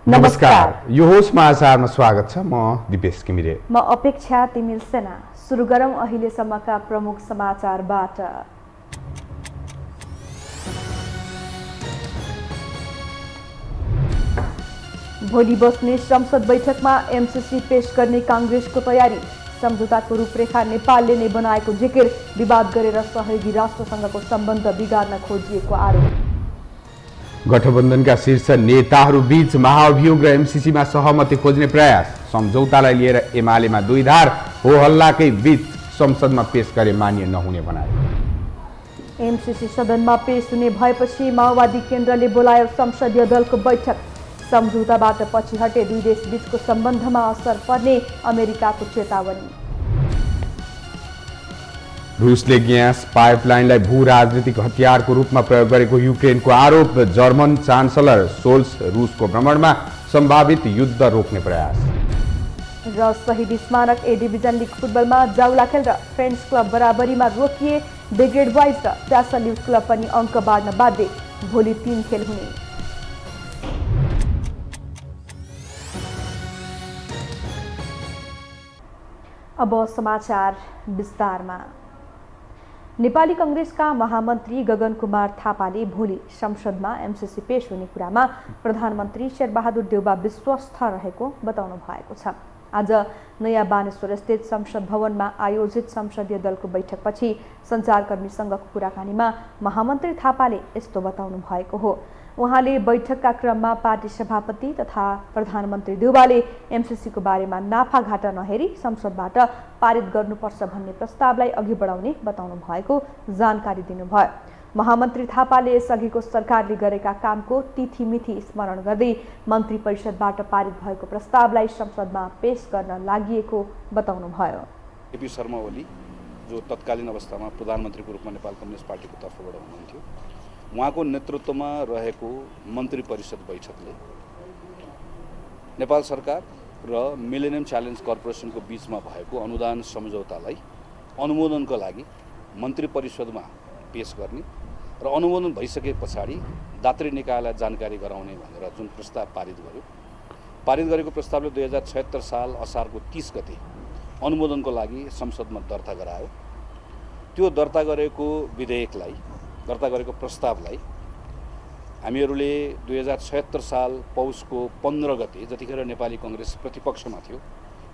नमस्कार, यो होस् महासारमा स्वागत छ। म दिपेश किमिरे। म अपेक्षा तिमिल सेना। सुरु गरौँ अहिलेसम्मका प्रमुख समाचारबाट। भोलि बस्ने संसद बैठकमा एमसीसी पेश गर्ने कांग्रेसको तयारी। सम्झौताको रूपरेखा नेपालले नै बनाएको जिकिर। विवाद गरेर सहयोगी राष्ट्रसँगको सम्बन्ध बिगार्न खोजिएको आरोप। गठबन्धनका शीर्ष नेताहरू बीच महाअभियोग र एमसीसीमा सहमति खोज्ने प्रयास। सम्झौतालाई लिएर एमालेमा दुई धार। हो हल्लाकै बीच संसदमा पेश गरे मान्य नहुने बनायो। एमसीसी सदनमा पेश हुने भएपछि माओवादी केन्द्रले बोलायो संसदीय दलको बैठक। सम्झौताबाट पछि हटे दुई देश बीचको सम्बन्धमा असर पर्ने अमेरिकाको चेतावनी। रुसले ग्यास पाइपलाइनलाई भू राजनीतिक हतियारको रूपमा प्रयोग गरेको युक्रेनको आरोप। जर्मन चान्सलर सोल्स रुसको भ्रमणमा सम्भावित युद्ध रोक्ने प्रयास। र शहीद स्मारक ए डिभिजन लिग फुटबलमा जाउला खेल र फ्रेन्ड्स क्लब बराबरीमा रोकिए। ब्रिगेड बोइज र ट्यासल युथ क्लब पनि अङ्क बाँड्न बाध्य। भोलि 3 खेल हुने। अब समाचार विस्तारमा। नेपाली कांग्रेसका महामन्त्री गगन कुमार थापाले भोलि संसदमा एमसीसी पेश हुने कुरामा प्रधानमन्त्री शेरबहादुर देउबा विश्वस्त रहेको बताउनु भएको छ। आज नयाँ बानेश्वर स्थित संसद भवनमा आयोजित संसदीय दलको बैठकपछि सञ्चारकर्मीसँगको कुराकानीमा महामन्त्री थापाले यस्तो बताउनु भएको हो। उहाँले बैठकका क्रममा पार्टी सभापति तथा प्रधानमन्त्री देउबाले एमसीसीको बारेमा नाफाघाटा नहेरी संसदबाट पारित गर्नुपर्छ भन्ने प्रस्तावलाई अघि बढाउने बताउनु भएको जानकारी दिनुभयो। महामन्त्री थापाले यसअघिको सरकारले गरेका कामको तिथिमिथि स्मरण गर्दै मन्त्री परिषदबाट पारित भएको प्रस्तावलाई संसदमा पेश गर्न लागिएको बताउनुभयो। केपी शर्मा ओली जो तत्कालीन अवस्थामा प्रधानमन्त्रीको रूपमा नेपाल कम्युनिस्ट पार्टीको तर्फबाट हुनुहुन्थ्यो, उहाँको नेतृत्वमा रहेको मन्त्री परिषद बैठकले नेपाल सरकार र मिलेनियम च्यालेन्ज कर्पोरेसनको बीचमा भएको अनुदान सम्झौतालाई अनुमोदनको लागि मन्त्री परिषदमा पेश गर्ने र अनुमोदन भइसके पछाडि दात्री निकायलाई जानकारी गराउने भनेर जुन प्रस्ताव पारित गर्यो, पारित गरेको प्रस्तावले 2076 साल असारको 30 गते अनुमोदनको लागि संसदमा दर्ता गरायो। त्यो दर्ता गरेको विधेयकलाई, दर्ता गरेको प्रस्तावलाई हामीहरूले 2076 साल पौषको 15 गते, जतिखेर नेपाली कांग्रेस प्रतिपक्षमा थियो,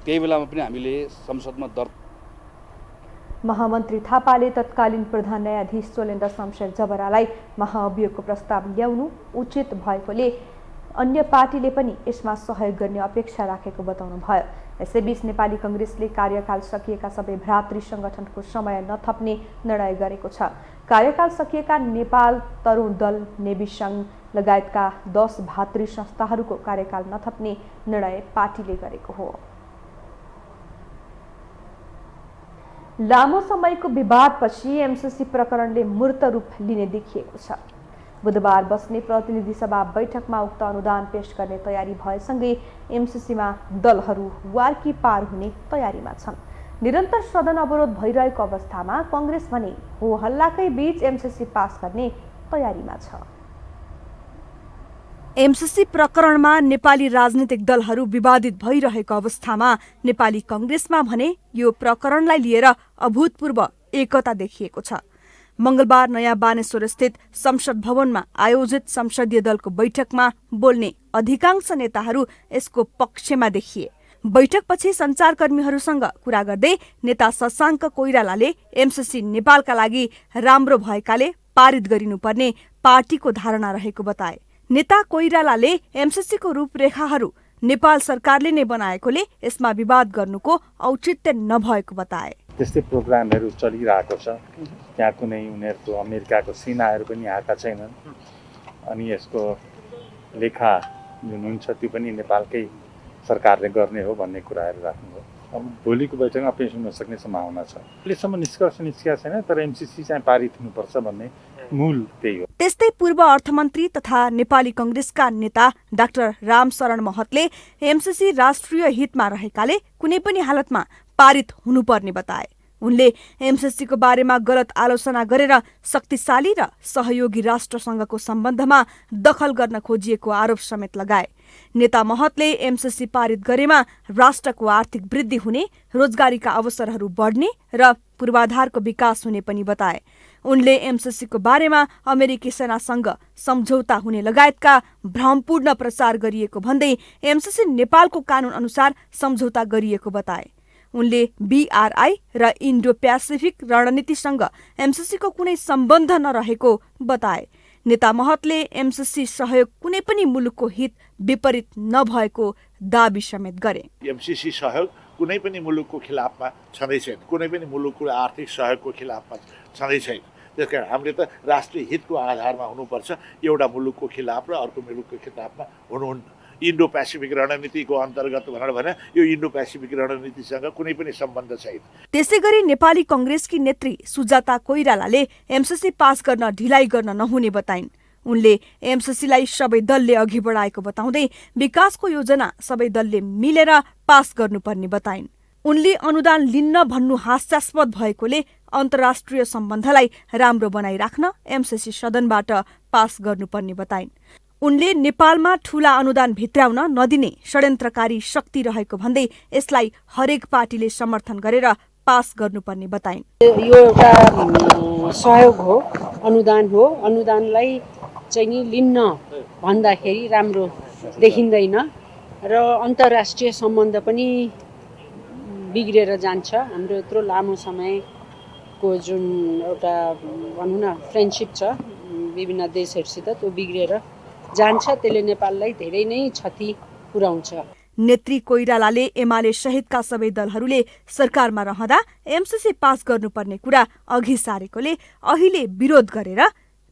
त्यही बेलामा पनि हामीले संसदमा दर्ता। महामन्त्री थापाले तत्कालीन प्रधान न्यायाधीश सोलेन्द्र शमशेर जबरालाई महाअभियोगको प्रस्ताव ल्याउनु उचित भएकोले अन्य पार्टीले पनि यसमा सहयोग गर्ने अपेक्षा राखेको बताउनुभयो। यसैबीच नेपाली कांग्रेसले कार्यकाल सकिएका सबै भ्रातृ संगठनको समय नथप्ने निर्णय गरेको छ। कार्यकाल सकिएका नेपाल तरुण दल, नेवी संघ लगायतका 10 भातृ संस्थाहरूको कार्यकाल नथप्ने निर्णय पार्टीले गरेको हो। लामो समयको विवादपछि एमसीसी प्रकरणले मूर्त रूप लिने देखिएको छ। बुधबार बस्ने प्रतिनिधि सभा बैठकमा उक्त अनुदान पेश गर्ने तयारी भएसँगै एमसीसीमा दलहरू वार्की पार हुने तयारीमा छन्। निरन्तर सदन अवरोध भइरहेको अवस्थामा कांग्रेस भने हो हल्लाकै बीच एमसीसी पास गर्ने तयारीमा छ। एमसीसी प्रकरणमा नेपाली राजनीतिक दलहरू विवादित भइरहेको अवस्थामा नेपाली कांग्रेसमा भने यो प्रकरणलाई लिएर अभूतपूर्व एकता देखिएको छ। मंगलबार नयाँ बानेश्वर स्थित संसद भवनमा आयोजित संसदीय दलको बैठकमा बोल्ने अधिकांश नेताहरू यसको पक्षमा देखिए। बैठकपछि सञ्चारकर्मीहरूसँग कुरा गर्दै नेता शशाङ्क कोइरालाले एमसीसी नेपालका लागि राम्रो भएकाले पारित गरिनुपर्ने पार्टीको धारणा रहेको बताए। नेता कोइरालाले एमसीसीको रूपरेखाहरू नेपाल सरकारले नै बनाएकोले यसमा विवाद गर्नुको औचित्य नभएको बताए। त्यस्तै प्रोग्रामहरू चलिरहेको छ, त्यहाँ कुनै उनीहरूको अमेरिकाको सेनाहरू पनि आएका छैनन् अनि यसको लेखा जुन हुन्छ त्यो पनि नेपालकै सरकारले गर्ने हो भन्ने कुराहरू राख्नुभयो। अब भोलिको बैठकमा पेश हुन सक्ने सम्भावना छ। अहिलेसम्म निष्कर्ष निस्किएको छैन, तर एमसीसी चाहिँ पारित हुनुपर्छ भन्ने मूल त्यही हो। त्यस्तै पूर्व अर्थमन्त्री तथा नेपाली कांग्रेसका नेता डाक्टर रामशरण महतले एमसीसी राष्ट्रिय हितमा रहेकाले कुनै पनि हालतमा पारित हुनुपर्ने बताए। उनले एमसीसीको बारेमा गलत आलोचना गरेर शक्तिशाली र सहयोगी राष्ट्रसँगको सम्बन्धमा दखल गर्न खोजिएको आरोप समेत लगाए। नेता महतले एमसीसी पारित गरेमा राष्ट्रको आर्थिक वृद्धि हुने, रोजगारीका अवसरहरू बढ्ने र पूर्वाधारको विकास हुने पनि बताए। उनले एमसीसीको बारेमा अमेरिकी सेनासँग सम्झौता हुने लगायतका भ्रमपूर्ण प्रचार गरिएको भन्दै एमसीसी नेपालको कानून अनुसार सम्झौता गरिएको बताए। उनले बीआरआई र इन्डो प्यासिफिक रणनीतिसँग एमसीसीको कुनै सम्बन्ध नरहेको बताए। नेता महतले एमसीसी सहयोग कुनै पनि मुलुकको हित विपरीत नभएको दाबी समेत गरे। एमसीसी सहयोग कुनै पनि मुलुकको खिलाफमा छँदै छैन, कुनै पनि मुलुकको आर्थिक सहयोगको खिलाफमा छँदै छैन। त्यसकारण हामीले त राष्ट्रिय हितको आधारमा हुनुपर्छ, एउटा मुलुकको खिलाफ र अर्को मुलुकको खिलाफमा हुनुहुन्न। इन्डो पेसिफिक रणनीतिको अन्तर्गत भनेर भने यो इन्डो पेसिफिक रणनीतिसँग कुनै पनि सम्बन्ध छैन। त्यसैगरी नेपाली कंग्रेसकी नेत्री सुजाता कोइरालाले एमसीसी पास गर्न ढिलाइ गर्न नहुने बताइन्। उनले एमसीसीलाई सबै दलले अघि बढाएको बताउँदै विकासको योजना सबै दलले मिलेर पास गर्नुपर्ने बताइन्। उनले अनुदान लिन्न भन्नु हास्यास्पद भएकोले अन्तर्राष्ट्रिय सम्बन्धलाई राम्रो बनाइराख्न एमसीसी सदनबाट पास गर्नुपर्ने बताइन्। उनले नेपालमा ठूला अनुदान भित्र्याउन नदिने षड्यन्त्रकारी शक्ति रहेको भन्दै यसलाई हरेक पार्टीले समर्थन गरेर पास गर्नुपर्ने बताइन्। यो एउटा सहयोग हो, अनुदान हो। अनुदानलाई चाहिँ नि लिन्न भन्दाखेरि राम्रो देखिँदैन र अन्तर्राष्ट्रिय सम्बन्ध पनि बिग्रेर जान्छ। हाम्रो यत्रो लामो समयको जुन एउटा भनौँ न फ्रेन्डसिप छ विभिन्न देशहरूसित, त्यो बिग्रेर जान्छ। त्यसले नेपाललाई धेरै नै क्षति पुर्याउँछ। नेत्री कोइरालाले एमाले सहितका सबै दलहरूले सरकारमा रहँदा एमसीसी पास गर्नुपर्ने कुरा अघि सारेकोले अहिले विरोध गरेर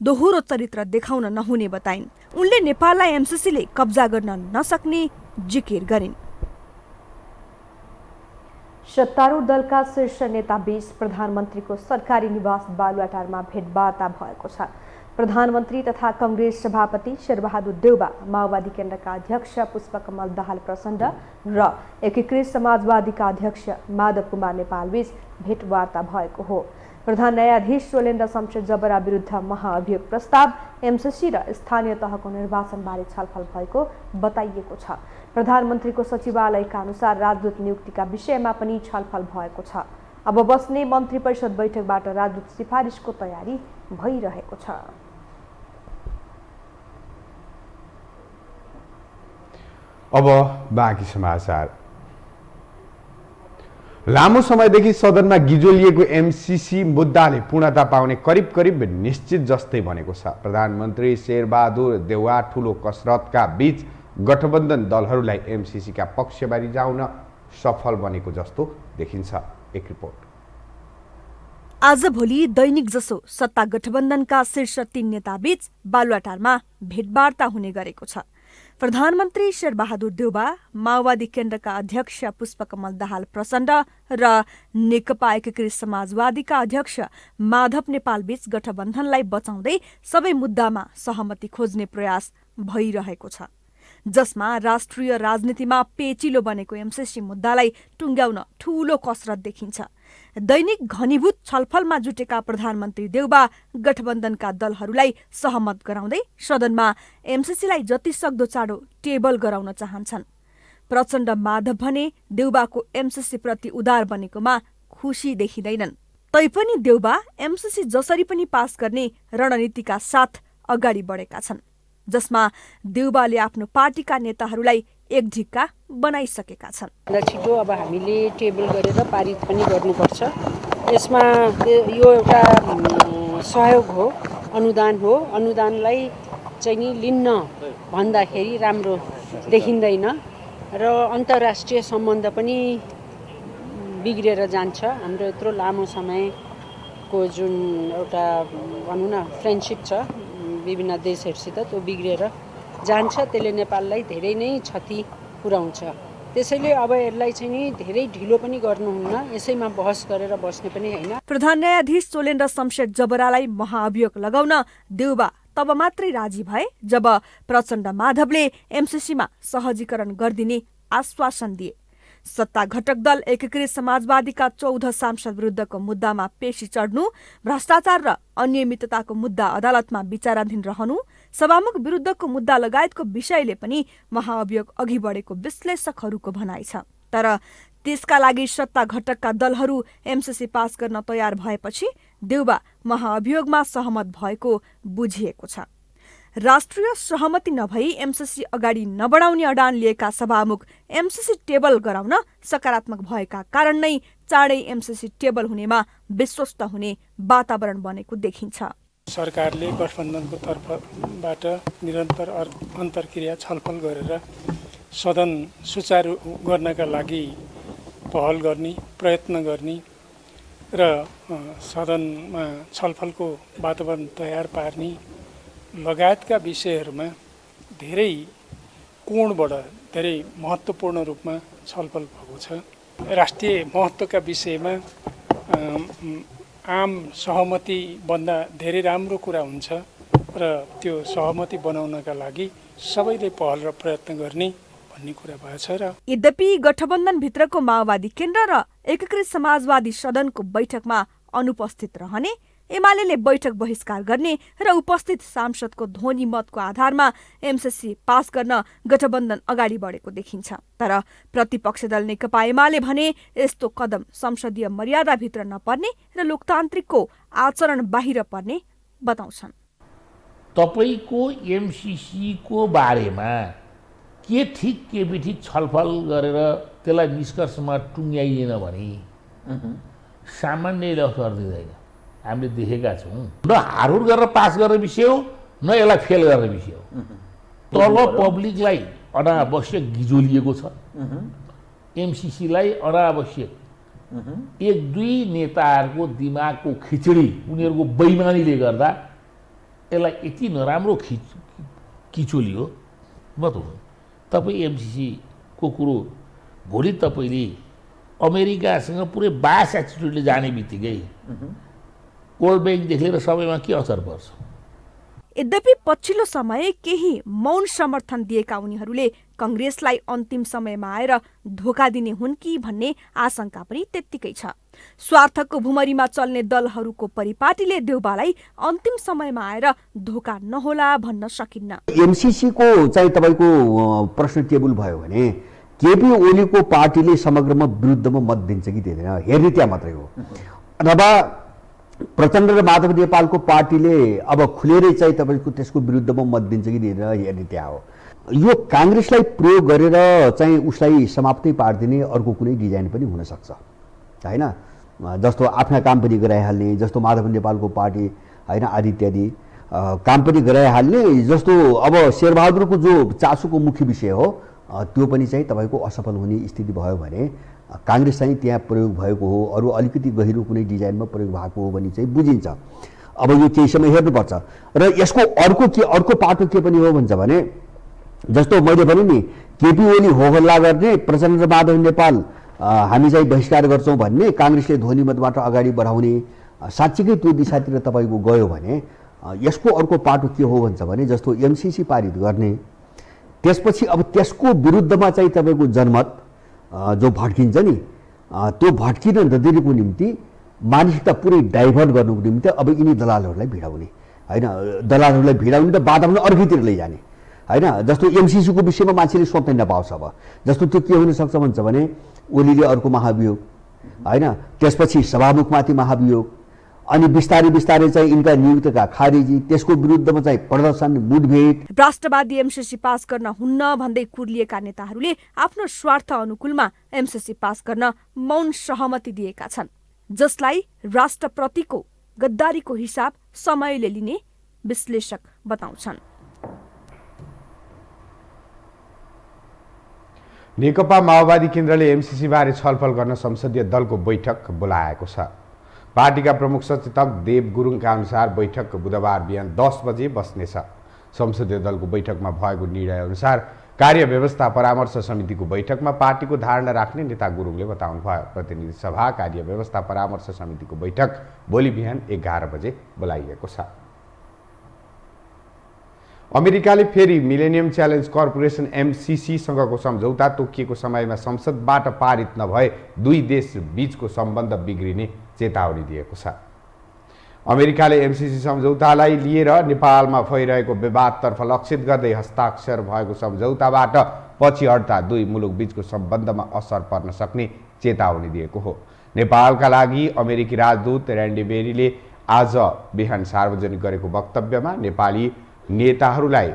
दोहोरो चरित्र देखाउन नहुने बताइन्। उनले नेपाललाई एमसीसीले कब्जा गर्न नसक्ने जिकिर गरिन्। सत्तारूढ दलका शीर्ष नेताबीच प्रधानमन्त्रीको सरकारी निवास बालुवाटारमा भेटवार्ता भएको छ। प्रधानमन्त्री तथा कंग्रेस सभापति शेरबहादुर देउबा, माओवादी केन्द्रका अध्यक्ष पुष्पकमल दाहाल प्रचण्ड र एकीकृत समाजवादीका अध्यक्ष माधव कुमार नेपालबीच भेटवार्ता भएको हो। प्रधान न्यायाधीश सोलेन्द्र शमशेर जबरा विरुद्ध महाअभियोग प्रस्ताव, एमसीसी र स्थानीय तहको निर्वाचनबारे छलफल भएको बताइएको छ। प्रधानमन्त्रीको सचिवालयका अनुसार राजदूत नियुक्तिका विषयमा पनि छलफल भएको छ। अब बस्ने मन्त्री परिषद बैठकबाट राजदूत सिफारिसको तयारी भइरहेको छ। अब बाँकी समाचार। लामो समयदेखि सदनमा गिजोलिएको एमसीसी मुद्दाले पूर्णता पाउने करिब करिब निश्चित जस्तै बनेको छ। प्रधानमन्त्री शेरबहादुर देउवा ठूलो कसरतका बीच गठबन्धन दलहरूलाई एमसीसीका पक्षमा रिझाउन सफल बनेको जस्तो देखिन्छ। एक रिपोर्ट। आजभोलि दैनिक जसो सत्ता गठबन्धनका शीर्ष 3 नेताबीच बालुवाटारमा भेटवार्ता हुने गरेको छ। प्रधानमन्त्री शेरबहादुर देउवा, माओवादी केन्द्रका अध्यक्ष पुष्पकमल दाहाल प्रचण्ड र नेकपा एकीकृत समाजवादीका अध्यक्ष माधव नेपालबीच गठबन्धनलाई बचाउँदै सबै मुद्दामा सहमति खोज्ने प्रयास भइरहेको छ, जसमा राष्ट्रिय राजनीतिमा पेचिलो बनेको एमसीसी मुद्दालाई टुङ्ग्याउन ठूलो कसरत देखिन्छ। दैनिक घनीभूत छलफलमा जुटेका प्रधानमन्त्री देउबा गठबन्धनका दलहरूलाई सहमत गराउँदै सदनमा एमसीसीलाई जतिसक्दो चाँडो टेबल गराउन चाहन्छन्। प्रचण्ड माधव भने देउबाको एमसीसी प्रति उदार बनेकोमा खुसी देखिँदैनन्। तैपनि देउबा एमसीसी जसरी पनि पास गर्ने रणनीतिका साथ अगाडि बढेका छन्, जसमा देउबाले आफ्नो पार्टीका नेताहरूलाई एक ढिक्का बनाइसकेका छन्। छिटो अब हामीले टेबल गरेर पारित पनि गर्नुपर्छ। यसमा यो एउटा सहयोग हो, अनुदान हो। अनुदानलाई चाहिँ नि लिन्न भन्दाखेरि राम्रो देखिँदैन र अन्तर्राष्ट्रिय सम्बन्ध पनि बिग्रेर जान्छ। हाम्रो यत्रो लामो समयको जुन एउटा भनौँ न फ्रेन्डसिप छ विभिन्न देशहरूसित, त्यो बिग्रेर जान्छ। त्यसले नेपाललाई धेरै नै क्षति पुर्याउँछ। त्यसैले अब यसलाई चाहिँ नि धेरै ढिलो पनि गर्नुहुन्न, यसैमा बहस गरेर बस्ने पनि होइन। प्रधान न्यायाधीश सोलेन्द्र शमशेर जबरालाई महाअभियोग लगाउन देउबा तब मात्रै राजी भए जब प्रचण्ड माधवले एमसीसीमा सहजीकरण गरिदिने आश्वासन दिए। सत्ता घटक दल एकीकृत समाजवादीका 14 सांसद विरुद्धको मुद्दामा पेशी चढ्नु, भ्रष्टाचार र अनियमितताको मुद्दा अदालतमा विचाराधीन रहनु, सभामुख विरुद्धको मुद्दा लगायतको विषयले पनि महाअभियोग अघि बढेको विश्लेषकहरूको भनाइ छ। तर त्यसका लागि सत्ता घटकका दलहरू एमसीसी पास गर्न तयार भएपछि देउबा महाअभियोगमा सहमत भएको बुझिएको छ। राष्ट्रिय सहमति नभई एमसीसी अगाडि नबढाउने अडान लिएका सभामुख एमसीसी टेबल गराउन सकारात्मक भएका कारण नै चाँडै एमसीसी टेबल हुनेमा विश्वस्त हुने वातावरण बनेको देखिन्छ। सरकारले गठबन्धनको तर्फबाट निरन्तर अन्तर्क्रिया छलफल गरेर सदन सुचारू गर्नका लागि पहल गर्ने, प्रयत्न गर्ने र सदनमा छलफलको वातावरण तयार पार्ने लगायतका विषयहरूमा धेरै कोणबाट धेरै महत्त्वपूर्ण रूपमा छलफल भएको छ। राष्ट्रिय महत्त्वका विषयमा आम सहमतिभन्दा धेरै राम्रो कुरा हुन्छ र त्यो सहमति बनाउनका लागि सबैले पहल र प्रयत्न गर्ने भन्ने कुरा भएको छ। र यद्यपि गठबन्धनभित्रको माओवादी केन्द्र र एकीकृत समाजवादी सदनको बैठकमा अनुपस्थित रहने, एमाले बैठक बहिष्कार गर्ने र उपस्थित सांसदको ध्वनि मतको आधारमा एमसीसी पास गर्न गठबन्धन अगाडि बढेको देखिन्छ। तर प्रतिपक्ष दल नेकपा एमाले भने यस्तो कदम संसदीय मर्यादाभित्र नपर्ने र लोकतान्त्रिकको आचरण बाहिर पर्ने बताउँछन्। तपाईको एमसीसी को बारेमा के ठिक के बिठिक छलफल गरेर त्यसलाई निष्कर्षमा टुङ्ग्याइएन भने सामान्य असर दिँदैन। हामीले देखेका छौँ, न हारहुर गरेर पास गर्ने विषय हो, न यसलाई फेल गर्ने विषय हो। तल पब्लिकलाई अनावश्यक गिजोलिएको छ, एमसीसीलाई अनावश्यक 1-2 नेताहरूको दिमागको खिचडी, उनीहरूको बैमानीले गर्दा यसलाई यति नराम्रो किचोलियो। म त तपाईँ एमसीसीको कुरो भोलि तपाईँले अमेरिकासँग पुरै बास एटिट्युडले जाने बित्तिकै वर्ल्ड ब्याङ्कदेखि लिएर सबैमा के असर पर्छ? यद्यपि पछिल्लो समय केही मौन समर्थन दिएका उनीहरूले कंग्रेसलाई अन्तिम समयमा आएर धोका दिने हुन् कि भन्ने आशंका पनि त्यत्तिकै छ। स्वार्थको भुमरीमा चल्ने दलहरूको परिपाटीले देउबालाई अन्तिम समयमा आएर धोका नहोला भन्न सकिन्न। एमसीसी को चाहिँ तपाईको प्रश्न टेबल भयो भने केपी ओलीको पार्टीले समग्रमा विरुद्धमा मत दिन्छ कि दिँदैन हेर्ने त्यहाँ मात्रै हो। अथवा प्रचण्ड र माधव नेपालको पार्टीले अब खुलेरै चाहिँ तपाईको त्यसको विरुद्धमा मत दिन्छ कि दिँदैन हेर्ने त्यहाँ हो। यो कांग्रेसलाई प्रयोग गरेर चाहिँ उसलाई समाप्तै पार्दिने अर्को कुनै डिजाइन पनि हुन सक्छ हैन। जस्तो आफ्ना काम पनि गराइहाल्ने, जस्तो माधव नेपालको पार्टी हैन आदि इत्यादि काम पनि गराइहाल्ने, जस्तो अब शेरबहादुरको जो चासोको मुख्य विषय हो त्यो पनि चाहिँ तपाईको असफल हुने स्थिति भयो भने कांग्रेस चाहिँ त्यहाँ प्रयोग भएको हो, अरू अलिकति गहिरो कुनै डिजाइनमा प्रयोग भएको हो भने चाहिँ बुझिन्छ। अब यो केही समय हेर्नुपर्छ। र यसको अर्को पाटो के पनि हो भन्छ भने जस्तो मैले भने नि केपी ओली हो हल्ला गर्ने, प्रचण्ड र माधव नेपाल हामी चाहिँ बहिष्कार गर्छौँ भन्ने, कांग्रेसले ध्वनि मतबाट अगाडि बढाउने, साँच्चीकै त्यो दिशातिर तपाईँको गयो भने यसको अर्को पाटो के हो भन्छ भने जस्तो एमसीसी पारित गर्ने, त्यसपछि अब त्यसको विरुद्धमा चाहिँ तपाईँको जनमत जो भड्किन्छ नि त्यो भड्किन नदिनुको निम्ति मानसिकता पुरै डाइभर्ट गर्नुको निम्ति अब यिनी दलालहरूलाई भिडाउने हैन, दलालहरूलाई भिडाउने र वातावरण अर्कैतिर लैजाने हैन। जस्तो एमसीसी को विषयमा मान्छेले सोच्नै नपाओस्। अब जस्तो त्यो के हुन सक्छ भन्छ भने ओलीले अर्को महाभियोग हैन, त्यसपछि सभामुखमाथि महाभियोग, अनि बिस्तारै बिस्तारै चाहिँ यिनका नियुक्तका खारेजी, त्यसको विरुद्धमा चाहिँ प्रदर्शन, मुठभेड। राष्ट्रवादी एमसीसी पास गर्न हुन्न भन्दै कुर्लिएका नेताहरूले आफ्नो स्वार्थ अनुकूलमा एमसीसी पास गर्न मौन सहमति दिएका छन्, जसलाई राष्ट्रप्रतिको गद्दारीको हिसाब समयले लिने विश्लेषक बताउँछन्। नेकपा माओवादी केन्द्रले एमसीसी बारे छलफल गर्न संसदीय दलको बैठक बोलाएको छ। पार्टीका प्रमुख सचेतक देव गुरुङका अनुसार बैठक बुधबार बिहान 10 बजे बस्नेछ। संसदीय दलको बैठकमा भएको निर्णय अनुसार कार्यव्यवस्था परामर्श समितिको बैठकमा पार्टीको धारणा राख्ने नेता गुरुङले बताउनुभयो। प्रतिनिधि सभा कार्यव्यवस्था परामर्श समितिको बैठक भोलि बिहान 11 बजे बोलाइएको छ। अमेरिकाले फेरि मिलेनियम च्यालेन्ज कर्पोरेसन एमसिसीसँगको सम्झौता तोकिएको समयमा संसदबाट पारित नभए दुई देश बीचको सम्बन्ध बिग्रिने चेतावनी दिएको छ। अमेरिकाले एमसिसी सम्झौतालाई लिएर नेपालमा भइरहेको विवादतर्फ लक्षित गर्दै हस्ताक्षर भएको सम्झौताबाट पछि हट्दा दुई मुलुक बीचको सम्बन्धमा असर पर्न सक्ने चेतावनी दिएको हो। नेपालका लागि अमेरिकी राजदूत र्यान्डी बेरीले आज बिहान सार्वजनिक गरेको वक्तव्यमा नेपाली नेताहरूलाई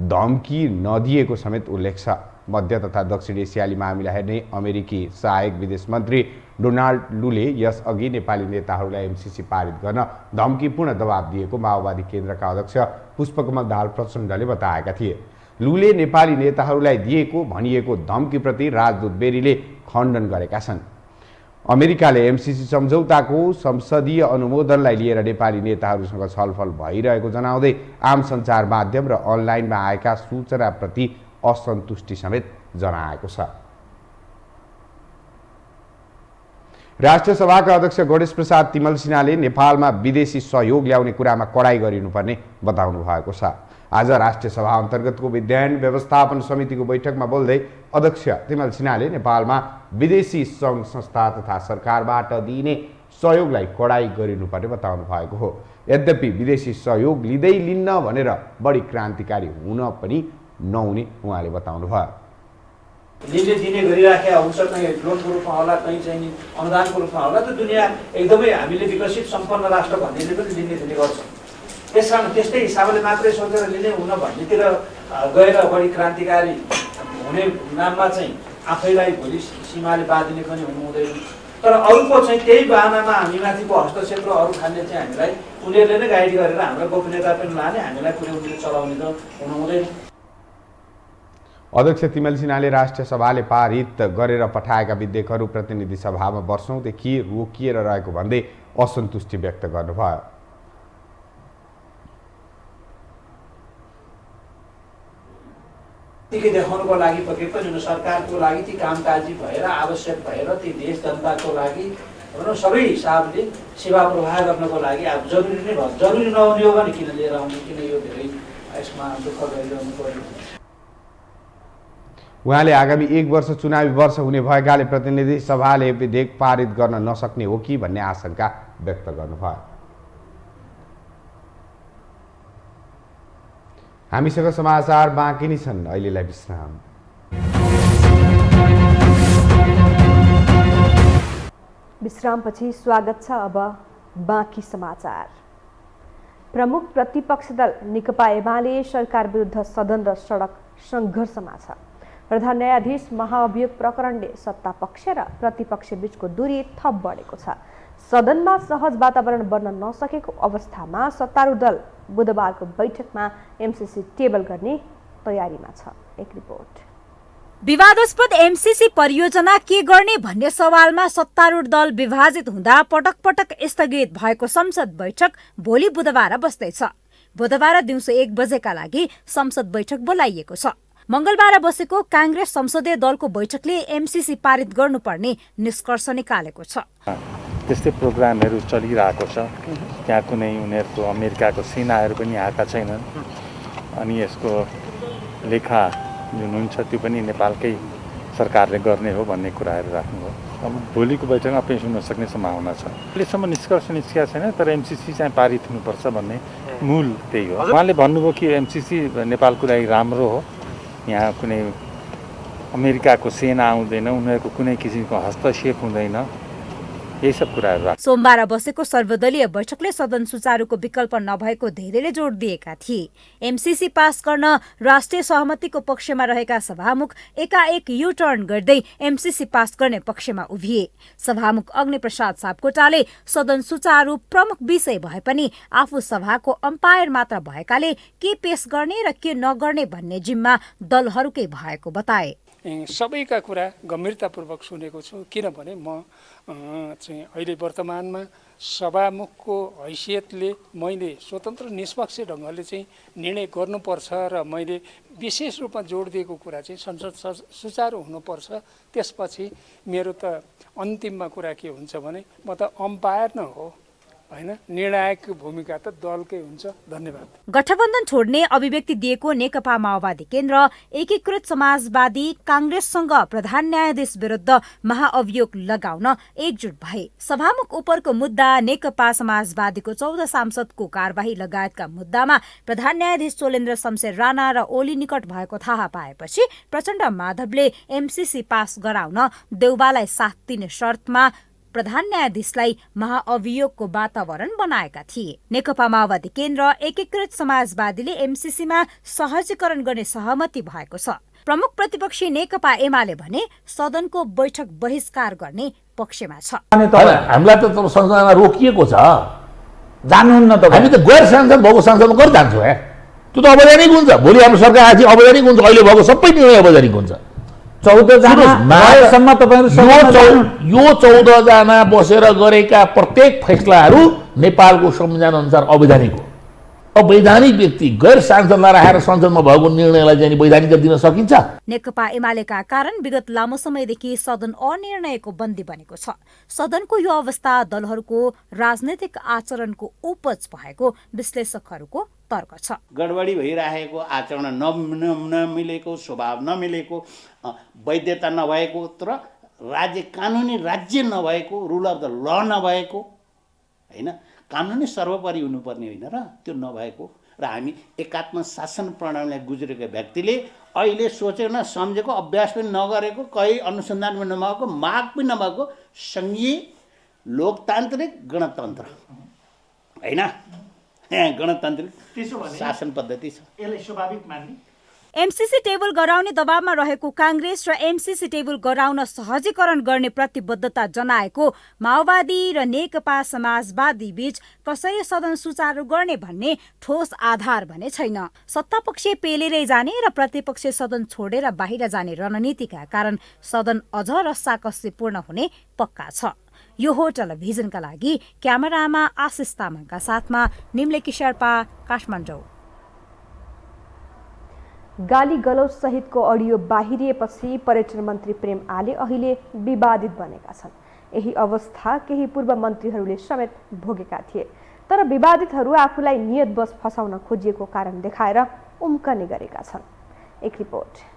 धम्की नदिएको समेत उल्लेख छ। मध्य तथा दक्षिण एसियाली मामिला हेर्ने अमेरिकी सहायक विदेश मन्त्री डोनाल्ड लूले यसअघि नेपाली नेताहरूलाई एमसिसी पारित गर्न धम्कीपूर्ण दबाब दिएको माओवादी केन्द्रका अध्यक्ष पुष्पकमल दाहाल प्रचण्डले बताएका थिए। लूले नेपाली नेताहरूलाई दिएको भनिएको धम्कीप्रति राजदूत बेरीले खण्डन गरेका छन्। अमेरिकाले एमसिसी सम्झौताको संसदीय अनुमोदनलाई लिएर नेपाली नेताहरूसँग छलफल भइरहेको जनाउँदै आम सञ्चार माध्यम र अनलाइनमा आएका सूचनाप्रति असन्तुष्टि समेत जनाएको छ। राष्ट्रिय सभाका अध्यक्ष गणेश प्रसाद तिमल सिन्हाले नेपालमा विदेशी सहयोग ल्याउने कुरामा कडाई गरिनुपर्ने बताउनु भएको छ। आज राष्ट्रिय सभा अन्तर्गतको विधायन व्यवस्थापन समितिको बैठकमा बोल्दै अध्यक्ष तिमल सिन्हाले नेपालमा विदेशी सङ्घ संस्था तथा सरकारबाट दिइने सहयोगलाई कडाई गरिनुपर्ने बताउनु भएको हो। यद्यपि विदेशी सहयोग लिँदै लिन्न भनेर बढी क्रान्तिकारी हुन पनि नहुने उहाँले बताउनु भयो। लिने दिने गरिराखेका हुन्छ, कहीँ लोनको रूपमा होला, कहीँ चाहिँ नि अनुदानको रूपमा होला। त्यो दुनियाँ एकदमै हामीले विकसित सम्पन्न राष्ट्र भन्नेले पनि लिने दिने गर्छ। त्यस कारण त्यस्तै हिसाबले मात्रै सोचेर लिने हुन भन्नेतिर गएर बढी क्रान्तिकारी हुने नाममा चाहिँ आफैलाई भोलि सीमाले बाँधिने पनि हुनु हुँदैन। तर अरूको चाहिँ त्यही बाहनामा हामीमाथिको हस्तक्षेप र अरू खाने चाहिँ हामीलाई उनीहरूले नै गाइड गरेर हाम्रो गोपनीयता पनि लाने, हामीलाई पुर्याउने चलाउने त हुनु हुँदैन। अध्यक्ष तिमल सिन्हाले राष्ट्रिय सभाले पारित गरेर पठाएका विधेयकहरू प्रतिनिधि सभामा वर्षौंदेखि रोकिएर रहेको भन्दै असन्तुष्टि व्यक्त गर्नुभयो। ती देखाउनुको लागि पक्कै पनि सरकारको लागि ती कामकाजी भएर आवश्यक भएर ती देश जनताको लागि सबै हिसाबले सेवा प्रवाह गर्नको लागि अब जरुरी नै भयो। जरुरी नहुने हो भने किन लिएर आउने, किन यो धेरै यसमा दुःख गरिरहनु पर्यो। उहाँले आगामी 1 वर्ष चुनावी वर्ष हुने भएकाले प्रतिनिधि सभाले विधेयक पारित गर्न नसक्ने हो कि भन्ने आशंका व्यक्त गर्नुभयो। हामीसँग समाचार बाँकी नै छन्, अहिलेलाई विश्राम। विश्रामपछि स्वागत छ। अब बाँकी समाचार। प्रमुख प्रतिपक्ष दल नेकपा एमाले सरकार विरुद्ध सदन र सडक सङ्घर्षमा छ। प्रधान न्यायाधीश महाअभियोग प्रकरणले सत्ता पक्ष र प्रतिपक्ष बीचको दूरी थप बढेको छ। सदनमा सहज वातावरण बन्न नसकेको अवस्थामा सत्तारूढ दल बुधबारको बैठकमा एमसिसी टेबल गर्ने तयारीमा छ। एक रिपोर्ट। विवादास्पद एमसिसी परियोजना के गर्ने भन्ने सवालमा सत्तारूढ दल विभाजित हुँदा पटक पटक स्थगित भएको संसद बैठक भोलि बुधबार बस्दैछ। बुधबार दिउँसो 1 बजेका लागि संसद बैठक बोलाइएको छ। मंगलबार बसेको कांग्रेस संसदीय दलको बैठकले एमसिसी पारित गर्नुपर्ने निष्कर्ष निकालेको छ। त्यस्तै प्रोग्रामहरू चलिरहेको छ। त्यहाँ कुनै उनीहरूको अमेरिकाको सेनाहरू पनि आएका छैनन् अनि यसको लेखा जुन हुन्छ त्यो पनि नेपालकै सरकारले गर्ने हो भन्ने कुराहरू राख्नुभयो। अब भोलिको बैठकमा पेश हुन सक्ने सम्भावना छ। अहिलेसम्म निष्कर्ष निस्किएको छैन, तर एमसिसी चाहिँ पारित हुनुपर्छ भन्ने मूल त्यही हो। उहाँले भन्नुभयो कि एमसिसी नेपालको लागि राम्रो हो, यहाँ कुनै अमेरिकाको सेना आउँदैन, उनीहरूको कुनै किसिमको हस्तक्षेप हुँदैन, यही सब कुराहरू। सोमबार बसेको सर्वदलीय बैठकले सदन सुचारुको विकल्प नभएको धेरैले जोड दिएका थिए। एमसिसी पास गर्न राष्ट्रिय सहमतिको पक्षमा रहेका सभामुख एकाएक यू टर्न गर्दै एमसिसी पास गर्ने पक्षमा उभिए। सभामुख अग्निप्रसाद सापकोटाले सदन सुचारु प्रमुख विषय भए पनि आफू सभाको अम्पायर मात्र भएकाले के पेश गर्ने र के नगर्ने भन्ने जिम्मा दलहरूकै भएको बताए। सबैका कुरा गम्भीरतापूर्वक सुनेको छु, किनभने म चाहिँ अहिले वर्तमानमा सभामुखको हैसियतले मैले स्वतन्त्र निष्पक्ष ढङ्गले चाहिँ निर्णय गर्नुपर्छ र मैले विशेष रूपमा जोड दिएको कुरा चाहिँ संसद सुचारू हुनुपर्छ। त्यसपछि मेरो त अन्तिममा कुरा के हुन्छ भने म त अम्पायर न हो, होइन निर्णायक भूमिका त दलकै हुन्छ। धन्यवाद। गठबन्धन छोड्ने अभिव्यक्ति दिएको नेकपा माओवादी केन्द्र एकीकृत समाजवादी कांग्रेससँग प्रधान न्यायाधीश विरुद्ध महाअभियोग लगाउन एकजुट भए। सभामुख उपरको मुद्दा, नेकपा समाजवादीको 14 सांसदको कारबाही लगायतका मुद्दामा प्रधान न्यायाधीश चोलेन्द्र शमशेर राणा र ओली निकट भएको थाहा पाएपछि प्रचण्ड माधवले एमसीसी पास गराउन देउबालाई साथ दिने शर्तमा प्रधान न्यायाधीशलाई महाअभियोगको वातावरण बनाएका थिए। नेकपा माओवादी केन्द्र एकीकृत समाजवादीले एमसीसीमा सहजीकरण गर्ने सहमति भएको छ। प्रमुख प्रतिपक्षी नेकपा एमाले भने सदनको बैठक बहिष्कार गर्ने पक्षमा छ। हामीलाई त संसदमा रोकिएको छ, जानुहुन्न त। हामी त गैर सांसद भएको संसदमा गएर जान्छौँ। त्यो त अवैधानिक हुन्छ। भोलि हाम्रो सरकार आएपछि अवैधानिक हुन्छ। अहिले भएको सबै निर्णय अवैधानिक हुन्छ। 14 जना यो 14 जना बसेर गरेका प्रत्येक फैसलाहरू नेपालको संविधान अनुसार अवैधानिक हो। अवैधानिक व्यक्ति गैर सांसदलाई राखेर संसदमा भएको निर्णयलाई चाहिँ वैधानिकता दिन सकिन्छ? नेकपा एमालेका कारण विगत लामो समयदेखि सदन अनिर्णयको बन्दी बनेको छ। सदनको यो अवस्था दलहरूको राजनैतिक आचरणको उपज भएको विश्लेषकहरूको तर्क छ। गडबडी भइरहेको, आचरण नमिलेको, स्वभाव नमिलेको, वैधता नभएको र कानुनी राज्य नभएको, रुल अफ द ल नभएको, होइन कानुनै सर्वोपरि हुनुपर्ने होइन र त्यो नभएको र हामी एकात्म शासन प्रणालीलाई गुज्रेको व्यक्तिले अहिले सोचेको न सम्झेको, अभ्यास पनि नगरेको, कहीँ अनुसन्धान पनि नभएको, माग पनि नभएको सङ्घीय लोकतान्त्रिक गणतन्त्र होइन, गणतान्त्रिक शासन पद्धति छ। यसलाई स्वाभाविक मान्ने एमसीसी टेबल गराउने दबावमा रहेको कांग्रेस र एमसीसी टेबल गराउन सहजीकरण गर्ने प्रतिबद्धता जनाएको माओवादी र नेकपा समाजवादी बीच कसरी सदन सुचारू गर्ने भन्ने ठोस आधार भने छैन। सत्तापक्ष पेलेरै जाने र प्रतिपक्ष सदन छोडेर बाहिर जाने रणनीतिका कारण सदन अझ रस्साकस्सीपूर्ण हुने पक्का छ। यो हो टेलिभिजनका लागि क्यामेरामा आशिष तामाङका साथमा निम्लेकी शेर्पा, काठमाडौँ। गाली गलौज सहितको अडियो बाहिरिएपछि पर्यटन मन्त्री प्रेम आले अहिले विवादित बनेका छन्। यही अवस्था केही पूर्व मन्त्रीहरूले समेत भोगेका थिए, तर विवादितहरू आफूलाई नियतवश फसाउन खोजिएको कारण देखाएर उम्कने गरेका छन्। एक रिपोर्ट।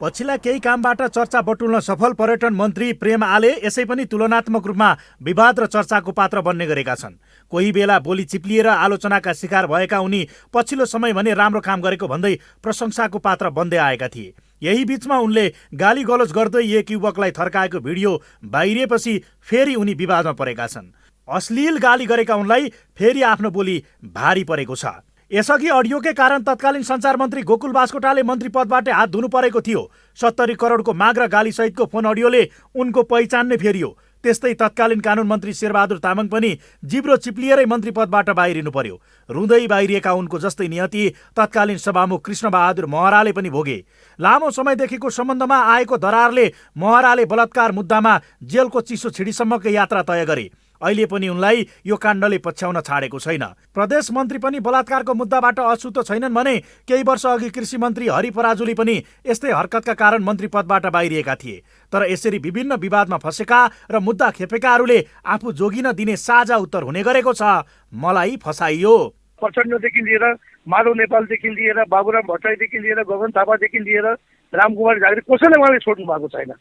पछिल्ला केही कामबाट चर्चा बटुल्न सफल पर्यटन मन्त्री प्रेम आले यसै पनि तुलनात्मक रूपमा विवाद र चर्चाको पात्र बन्ने गरेका छन्। कोही बेला बोली चिप्लिएर आलोचनाका शिकार भएका उनी पछिल्लो समय भने राम्रो काम गरेको भन्दै प्रशंसाको पात्र बन्दै आएका थिए। यही बीचमा उनले गाली गलौज गर्दै एक युवकलाई थर्काएको भिडियो बाहिरिएपछि फेरि उनी विवादमा परेका छन्। अश्लील गाली गरेका उनलाई फेरि आफ्नो बोली भारी परेको छ। यसअघि अडियोकै कारण तत्कालीन सञ्चार मन्त्री गोकुल बास्कोटाले मन्त्री पदबाट हात धुनु परेको थियो। 70 करोडको माग र गाली सहितको फोन अडियोले उनको पहिचान नै फेरियो। त्यस्तै तत्कालीन कानुन मन्त्री शेरबहादुर तामाङ पनि जिब्रो चिप्लिएरै मन्त्री पदबाट बाहिरिनु पर्यो। रुँदै बाहिरिएका उनको जस्तै नियति तत्कालीन सभामुख कृष्णबहादुर महराले पनि भोगे। लामो समयदेखिको सम्बन्धमा आएको दरारले महराले बलात्कार मुद्दामा जेलको चिसो छिडीसम्मको यात्रा तय गरे। अहिले पनि उनलाई यो काण्डले पछ्याउन छाडेको छैन। प्रदेश मन्त्री पनि बलात्कारको मुद्दाबाट अछुतो छैनन् भने केही वर्ष अघि कृषि मन्त्री हरि पराजुली पनि यस्तै हरकतका कारण मन्त्री पदबाट बाहिरिएका थिए। तर यसरी विभिन्न विवादमा फँसेका र मुद्दा खेपेकाहरूले आफू जोगिन दिने साझा उत्तर हुने गरेको छ, मलाई फसाइयो। प्रचण्डदेखि लिएर माधव नेपालदेखि लिएर बाबुराम भट्टराईदेखि लिएर गगन थापादेखि लिएर रामकुमार झाँक्री कसैले उहाँले छोड्नु भएको छैन।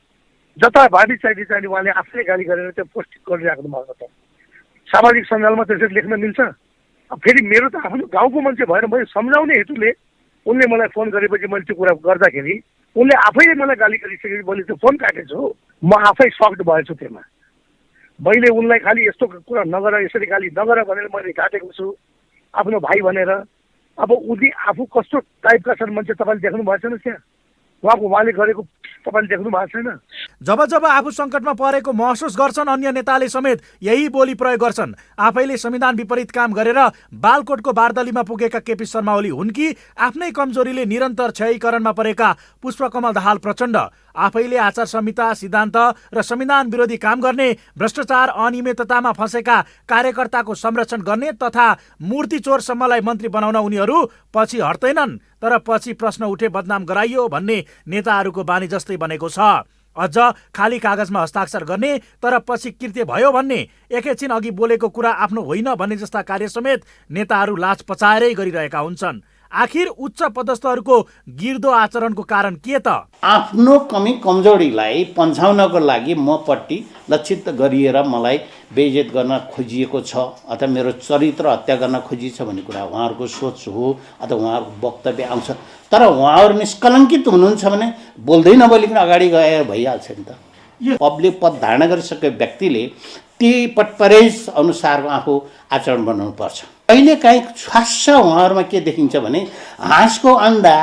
जताभावी चाहिने उहाँले आफैले गाली गरेर त्यो पोस्ट गरिराख्नु भएको छ। सामाजिक सञ्जालमा त्यसरी लेख्न मिल्छ? फेरि मेरो त आफ्नो गाउँको मान्छे भएर मैले सम्झाउने हेतुले उनले मलाई फोन गरेपछि मैले त्यो कुरा गर्दाखेरि उनले आफैले मलाई गाली गरिसकेपछि मैले त्यो फोन काटेछु। म आफै सक्ड भएछु त्यसमा। मैले उनलाई खालि यस्तो कुरा नगर, यसरी गाली नगर भनेर मैले काटेको छु आफ्नो भाइ भनेर। अब उनी आफू कस्तो टाइपका छन् मान्छे तपाईँले देख्नु भएको छैन? त्यहाँ उहाँले गरेको तपाईँले देख्नु भएको छैन? जब जब आफू सङ्कटमा परेको महसुस गर्छन् अन्य नेताले समेत यही बोली प्रयोग गर्छन्। आफैले संविधान विपरीत काम गरेर बालकोटको बारदलीमा पुगेका केपी शर्मा ओली हुन् कि आफ्नै कमजोरीले निरन्तर क्षयीकरणमा परेका पुष्पकमल दाहाल प्रचण्ड? आफैले आचार संहिता, सिद्धान्त र संविधान विरोधी काम गर्ने, भ्रष्टाचार अनियमिततामा फँसेका कार्यकर्ताको संरक्षण गर्ने तथा मूर्ति चोरसम्मलाई मन्त्री बनाउन उनीहरू पछि हट्दैनन्। तर पछि प्रश्न उठे बदनाम गराइयो भन्ने नेताहरूको बानी जस्तै बनेको छ। अझ खाली कागजमा हस्ताक्षर गर्ने तर पछि कृत्य भयो भन्ने, एकैछिन अघि बोलेको कुरा आफ्नो होइन भन्ने जस्ता कार्य समेत नेताहरू लाज पचाएरै गरिरहेका हुन्छन्। आखिर उच्च पदस्थहरूको गिर्दो आचरणको कारण के त? आफ्नो कमी कमजोरीलाई पन्छाउनको लागि मपट्टि लक्षित गरिएर मलाई बेइज्जत गर्न खोजिएको छ अथवा मेरो चरित्र हत्या गर्न खोजिएको छ भन्ने कुरा उहाँहरूको सोच हो अथवा उहाँहरूको वक्तव्य आउँछ। तर उहाँहरू निष्कलङ्कित हुनुहुन्छ भने बोल्दै नबोलिकन अगाडि गएर भइहाल्छ नि त। यो पब्लिक पद धारण गरिसकेको व्यक्तिले त्यही पटपरेज अनुसारको आफू आचरण बनाउनुपर्छ। कहिलेकाहीँ स्वास्स उहाँहरूमा के देखिन्छ भने हाँसको अन्डा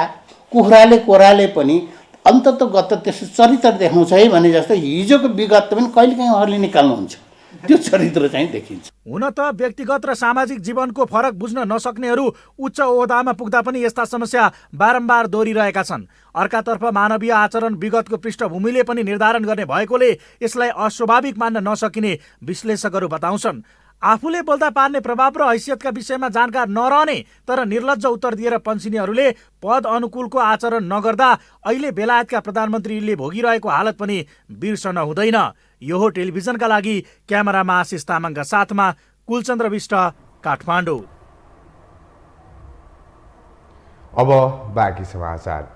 कुखुराले कोराले पनि अन्ततगत त्यसो चरित्र देखाउँछ है भने जस्तो हिजोको विगत पनि कहिलेकाहीँ उहाँहरूले निकाल्नुहुन्छ, त्यो चरित्र चाहिँ देखिन्छ। हुन त व्यक्तिगत र सामाजिक जीवनको फरक बुझ्न नसक्नेहरू उच्च ओहदामा पुग्दा पनि यस्ता समस्या बारम्बार दोहोरिरहेका छन्। अर्कातर्फ मानवीय आचरण विगतको पृष्ठभूमिले पनि निर्धारण गर्ने भएकोले यसलाई अस्वाभाविक मान्न नसकिने विश्लेषकहरू बताउँछन्। आफूले बोल्दा पार्ने प्रभाव र हैसियतका विषयमा जानकार नरहने तर निर्लज्ज उत्तर दिएर पन्सिनेहरूले पद अनुकूलको आचरण नगर्दा अहिले बेलायतका प्रधानमन्त्रीले भोगिरहेको हालत पनि बिर्सन हुँदैन। यो हो टेलिभिजनका लागि क्यामेरामा आशिष तामाङका साथमा कुलचन्द्र विष्ट, काठमाडौँ। अब बाँकी समाचार।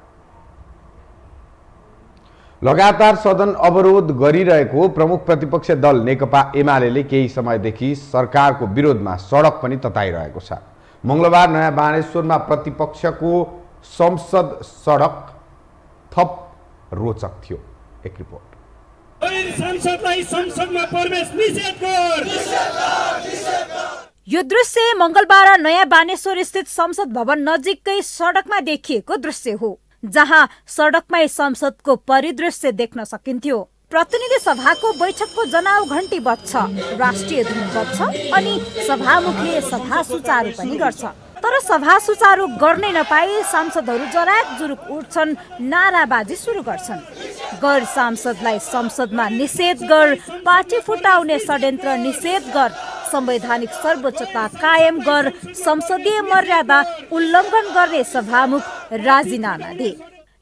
लगातार सदन अवरोध गरिरहेको प्रमुख प्रतिपक्ष दल नेकपा एमाले केही समयदेखि सरकारको विरोधमा सडक पनि तताइरहेको छ। मंगलबार नयाँ बानेश्वरमा प्रतिपक्षको संसद सडक थप रोचक थियो। एक रिपोर्ट। यो दृश्य मंगलबार नयाँ बानेश्वर स्थित संसद भवन नजिकै सडकमा देखिएको दृश्य हो, जहाँ सडकमै संसदको परिदृश्य देख्न सकिन्थ्यो। प्रतिनिधि सभाको बैठकको जनाउ घण्टी बज्छ, राष्ट्रिय धुन बज्छ अनि सभामुखले सभा सुचारू पनि गर्छ। तर सभा सुचारू गर्नै नपाई सांसदहरू जराक जुरुक उठ्छन्, नाराबाजी सुरु गर्छन्। गैर सांसदलाई संसदमा निषेध गर, पार्टी फुटाउने षड्यन्त्र निषेध गर, संवैधानिक सर्वोच्चता कायम गर, संसदीय मर्यादा उल्लङ्घन गर्ने सभामुख राजीनामा दे।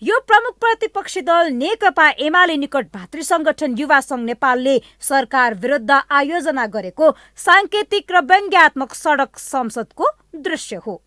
यो प्रमुख प्रतिपक्षी दल नेकपा एमाले निकट भातृ संगठन युवा संघ नेपालले सरकार विरुद्ध आयोजना गरेको सांकेतिक र व्यङ्ग्यात्मक सडक संसदको दृश्य हो।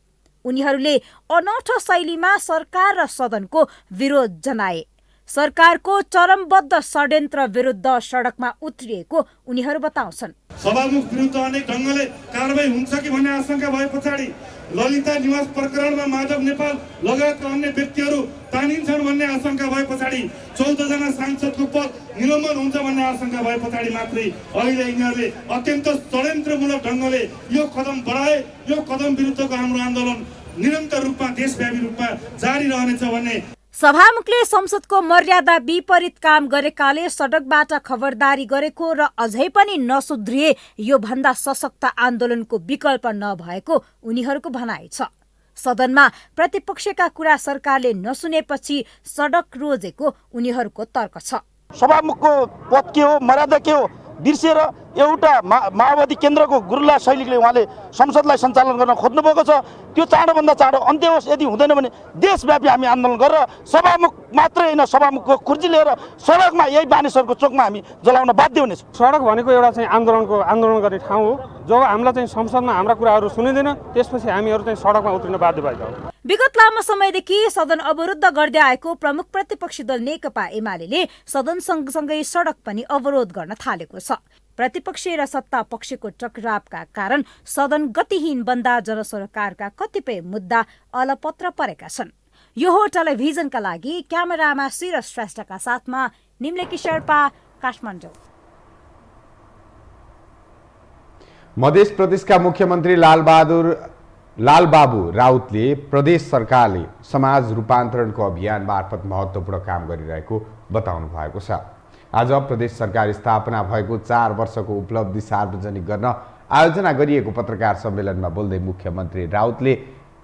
उनीहरूले अनौठो शैलीमा सरकार र सदनको विरोध जनाए। सरकारको चरमबद्ध षड्यन्त्र विरुद्ध सडकमा उत्रिएको उनीहरू बताउँछन्। सभामुख विरुद्ध अनेक ढङ्गले कारबाही हुन्छ कि भन्ने आशंका भए पछाडि ललिता निवास प्रकरणमा माधव नेपाल लगायतका अन्य व्यक्तिहरू तानिन्छन् भन्ने आशंका भए पछाडि 14 जना सांसदको पद निलम्बन हुन्छ भन्ने आशंका भए पछाडि मात्रै अहिले यिनीहरूले अत्यन्त षड्यन्त्रमूलक ढङ्गले यो कदम बढाए। यो कदम विरुद्धको हाम्रो आन्दोलन निरन्तर रूपमा देशव्यापी रूपमा जारी रहनेछ भन्ने। सभामुखले संसदको मर्यादा विपरीत काम गरेकाले सडकबाट खबरदारी गरेको र अझै पनि नसुध्रिए यो भन्दा सशक्त आन्दोलनको विकल्प नभएको उनीहरूको भनाइ छ। सदनमा प्रतिपक्षका कुरा सरकारले नसुनेपछि सडक रोजेको उनीहरूको तर्क छ। सभामुखको पद के हो, मर्यादा के हो बिर्सेर एउटा माओवादी केन्द्रको गुरुला शैलीले उहाँले संसदलाई सञ्चालन गर्न खोज्नुभएको छ। त्यो चाँडोभन्दा चाँडो अन्त्य होस्। यदि हुँदैन भने देशव्यापी हामी आन्दोलन गरेर सभामुख मात्रै होइन, सभामुखको खुर्ची लिएर सडकमा यही बानेश्वरको चोकमा हामी जलाउन बाध्य हुनेछौँ। सडक भनेको एउटा चाहिँ आन्दोलन गर्ने ठाउँ हो। जब हामीलाई चाहिँ संसदमा हाम्रा कुराहरू सुनिँदैन त्यसपछि हामीहरू चाहिँ सडकमा उत्रिन बाध्य भएका हौँ। विगत लामो समयदेखि सदन अवरुद्ध गर्दै आएको प्रमुख प्रतिपक्षी दल नेकपा एमाले सदन सँगसँगै सडक पनि अवरोध गर्न थालेको छ। प्रतिपक्ष र सत्ता पक्षको टकरावका कारण सदन गतिहीन बन्दा जनसरकारका कतिपय मुद्दा अलपत्र परेका छन्। यो हो टेलिभिजनका लागि क्यामेरामा सिरस श्रेष्ठका साथमा निम्लेकी शेर्पा, काठमाडौँ। मध्य प्रदेशका मुख्यमन्त्री लालबाबु राउतले प्रदेश सरकारले समाज रूपान्तरणको अभियान मार्फत महत्त्वपूर्ण काम गरिरहेको बताउनु भएको छ। आज प्रदेश सरकार स्थापना भएको 4 वर्षको उपलब्धि सार्वजनिक गर्न आयोजना गरिएको पत्रकार सम्मेलनमा बोल्दै मुख्यमन्त्री राउतले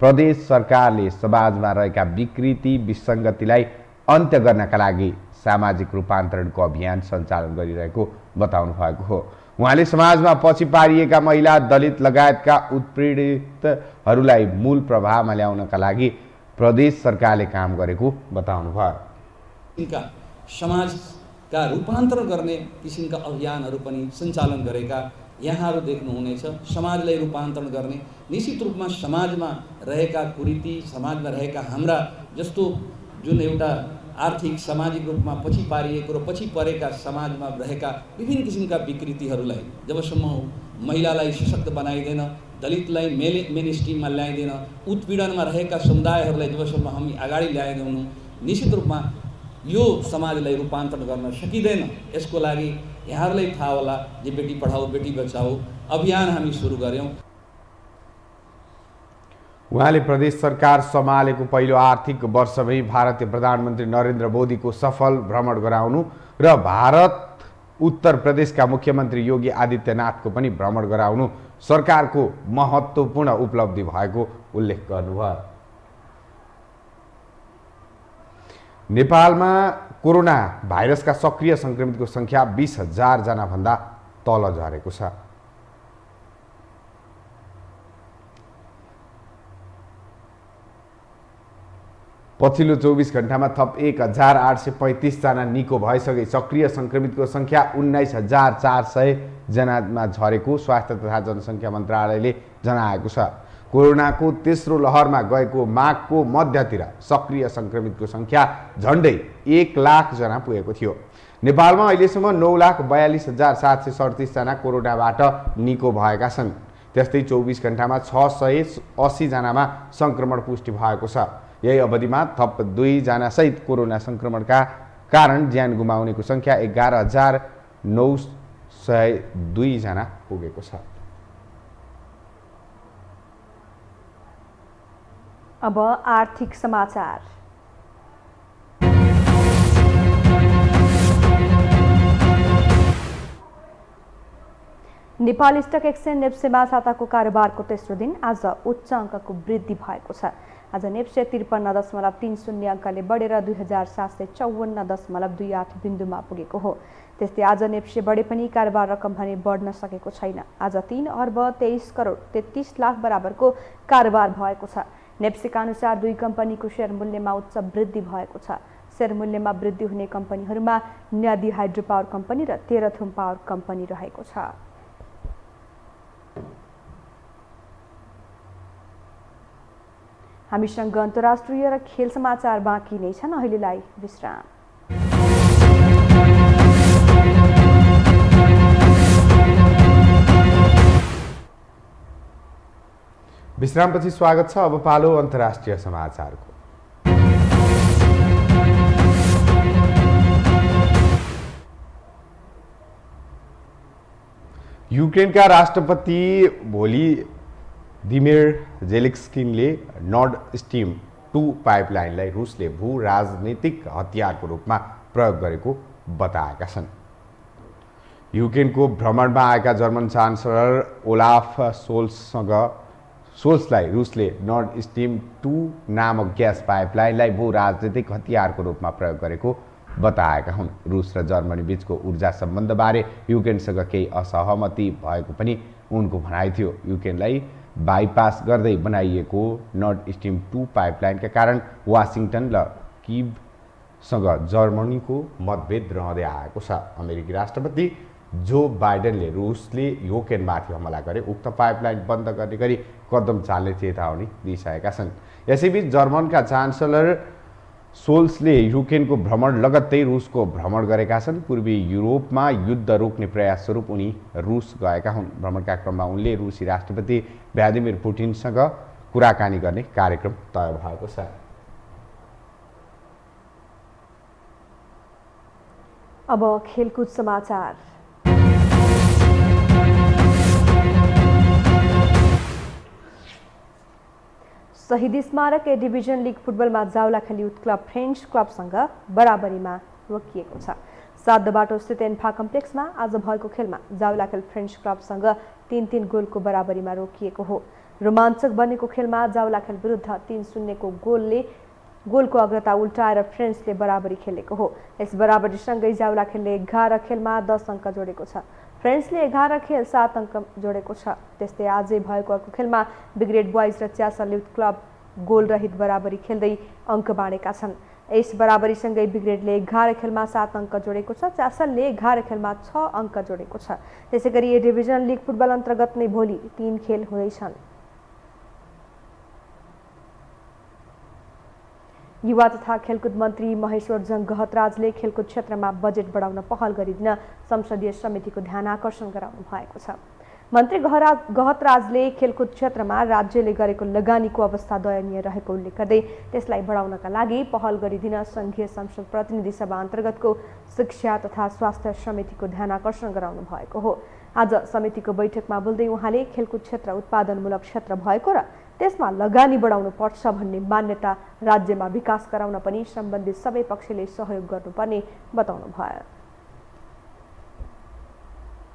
प्रदेश सरकारले समाजमा रहेका विकृति विसङ्गतिलाई अन्त्य गर्नका लागि सामाजिक रूपान्तरणको अभियान सञ्चालन गरिरहेको बताउनु भएको हो। उहाँले समाजमा पछि पारिएका महिला, दलित लगायतका उत्पीडितहरूलाई मूल प्रभावमा ल्याउनका लागि प्रदेश सरकारले काम गरेको बताउनु भयो। इनका समाज का रूपान्तरण गर्ने किसिमका अभियानहरू पनि सञ्चालन गरेका यहाँहरू देख्नुहुनेछ। समाजलाई रूपान्तरण गर्ने निश्चित रूपमा समाजमा रहेका कुरीति, समाजमा रहेका हाम्रा जस्तो जुन एउटा आर्थिक सामाजिक रूपमा पछि पारिएको र पछि परेका समाजमा रहेका विभिन्न किसिमका विकृतिहरूलाई जबसम्म महिलालाई सशक्त बनाइँदैन, दलितलाई मेन स्ट्रिममा ल्याइँदैन, उत्पीडनमा रहेका समुदायहरूलाई जबसम्म हामी अगाडि ल्याइदैनौँ, निश्चित रूपमा यो समाजलाई रूपान्तरण गर्न सकिँदैन। यसको लागि यहाँहरूलाई थाहा होला जे बेटी पढाओ बेटी बचाओ अभियान हामी सुरु गर्यौँ। उहाँले प्रदेश सरकार सम्हालेको पहिलो आर्थिक वर्षमै भारतीय प्रधानमन्त्री नरेन्द्र मोदीको सफल भ्रमण गराउनु र भारत उत्तर प्रदेशका मुख्यमन्त्री योगी आदित्यनाथको पनि भ्रमण गराउनु सरकारको महत्त्वपूर्ण उपलब्धि भएको उल्लेख गर्नुभयो। नेपालमा कोरोना भाइरसका सक्रिय संक्रमितको संख्या 20,000 जना भन्दा तल झरेको छ। पछिल्लो 24 घण्टामा थप 1,835 जना निको भइसके सक्रिय संक्रमितको संख्या 19,400 जनामा झरेको स्वास्थ्य तथा जनसङ्ख्या मन्त्रालयले जनाएको छ। कोरोनाको तेस्रो लहरमा गएको माघको मध्यतिर सक्रिय संक्रमितको संख्या झन्डै 1 लाख जना पुगेको थियो। नेपालमा अहिलेसम्म 9,42,737 जना कोरोनाबाट निको भएका छन्। त्यस्तै 24 घण्टामा 680 जनामा संक्रमण पुष्टि भएको छ। यही अवधिमा थप 2 जना सहित कोरोना संक्रमणका कारण ज्यान गुमाउनेको संख्या 11,902 जना पुगेको छ। अब आर्थिक समाचार। नेपाल स्टक एक्सचेन्ज नेप्सेमा साताको कारोबारको तेस्रो दिन आज उच्च अङ्कको वृद्धि भएको छ। आज नेप्से 53.30 अङ्कले बढेर 2,754.28 बिन्दुमा पुगेको हो। त्यस्तै आज नेप्से बढे पनि कारोबार रकम भने बढ्न सकेको छैन। आज 3 अर्ब 23 करोड 33 लाख बराबरको कारोबार भएको छ। नेप्सेका अनुसार 2 कम्पनीको सेयर मूल्यमा उच्च वृद्धि भएको छ। सेयर मूल्यमा वृद्धि हुने कम्पनीहरूमा न्यादी हाइड्रो पावर कम्पनी र तेह्रथुम पावर कम्पनी रहेको छ। हामीसँग अन्तर्राष्ट्रिय र खेल समाचार बाँकी नै छन्। अहिलेलाई विश्राम। विश्रामपछि स्वागत छ। अब पालो अन्तर्राष्ट्रिय समाचारको। युक्रेनका राष्ट्रपति भोलोदिमिर जेलेन्स्कीले नर्ड स्ट्रिम 2 पाइपलाइनलाई रुसले भू राजनीतिक हतियारको रूपमा प्रयोग गरेको बताएका छन्। युक्रेनको भ्रमणमा आएका जर्मन चान्सलर ओलाफ सोल्सलाई रुसले नर्ड स्ट्रिम 2 नामक ग्यास पाइपलाइनलाई भू राजनीतिक हतियारको रूपमा प्रयोग गरेको बताएका हुन्। रुस र जर्मनी बीचको ऊर्जा सम्बन्धबारे युक्रेनसँग केही असहमति भएको पनि उनको भनाइ थियो। युक्रेनलाई बाइपास गर्दै बनाइएको नर्ड स्ट्रिम 2 पाइपलाइनका कारण वासिङटन र किभसँग जर्मनीको मतभेद रहँदै आएको छ। अमेरिकी राष्ट्रपति जो बाइडेनले रुसले युक्रेनमाथि हमला गरे उक्त पाइपलाइन बन्द गर्ने गरी कदम चाल्ने चेतावनी दिइसकेका छन्। यसैबीच जर्मनका चान्सलर सोल्सले युक्रेनको भ्रमण लगत्तै रुसको भ्रमण गरेका छन्। पूर्वी युरोपमा युद्ध रोक्ने प्रयास स्वरूप उनी रुस गएका हुन्। भ्रमणका क्रममा उनले रुसी राष्ट्रपति भ्लादिमिर पुटिनसँग कुराकानी गर्ने कार्यक्रम तय भएको छ। अब खेलकुद समाचार। शहीद स्मारक ए डिभिजन लिग फुटबलमा जावलाखेल युथ क्लब फ्रेन्च क्लबसँग बराबरीमा रोकिएको छ। 7 बाटो स्थित एन्फा कम्प्लेक्समा आज भएको खेलमा जावलाखेल फ्रेन्च क्लबसँग 3-3 गोलको बराबरीमा रोकिएको हो। रोमाञ्चक बनेको खेलमा जावलाखेल विरुद्ध 3-0 को गोलको अग्रता उल्टाएर फ्रेन्चले बराबरी खेलेको हो। यस बराबरीसँगै जावलाखेलले 11 खेलमा 10 अङ्क जोडेको छ। फ्रेन्चले 11 खेल 7 अङ्क जोडेको छ। त्यस्तै आजै भएको अर्को खेलमा ब्रिगेड बोइज र च्यासल युथ क्लब गोल रहित बराबरी खेल्दै अङ्क बाँडेका छन्। यस बराबरीसँगै ब्रिगेडले 11 खेलमा 7 अङ्क जोडेको छ। चासलले 11 खेलमा 6 अङ्क जोडेको छ। त्यसैगरी ए डिभिजन लिग फुटबल अन्तर्गत नै भोलि 3 खेल हुँदैछन्। युवा तथा खेलकुद मन्त्री महेश्वरजङ गहतराजले खेलकुद क्षेत्रमा बजेट बढाउन पहल गरिदिन संसदीय समितिको ध्यान आकर्षण गराउनु भएको छ। मन्त्री गहतराजले खेलकुद क्षेत्रमा राज्यले गरेको लगानीको अवस्था दयनीय रहेको उल्लेख गर्दै त्यसलाई बढाउनका लागि पहल गरिदिन संघीय संसद प्रतिनिधि सभा अन्तर्गतको शिक्षा तथा स्वास्थ्य समितिको ध्यान आकर्षण गराउनु भएको हो। आज समितिको बैठकमा बोल्दै उहाँले खेलकुद क्षेत्र उत्पादनमूलक क्षेत्र भएको र त्यसमा लगानी बढाउनु पर्छ भन्ने मान्यता राज्यमा विकास गराउन पनि सम्बन्धित सबै पक्षले सहयोग गर्नुपर्ने बताउनुभयो।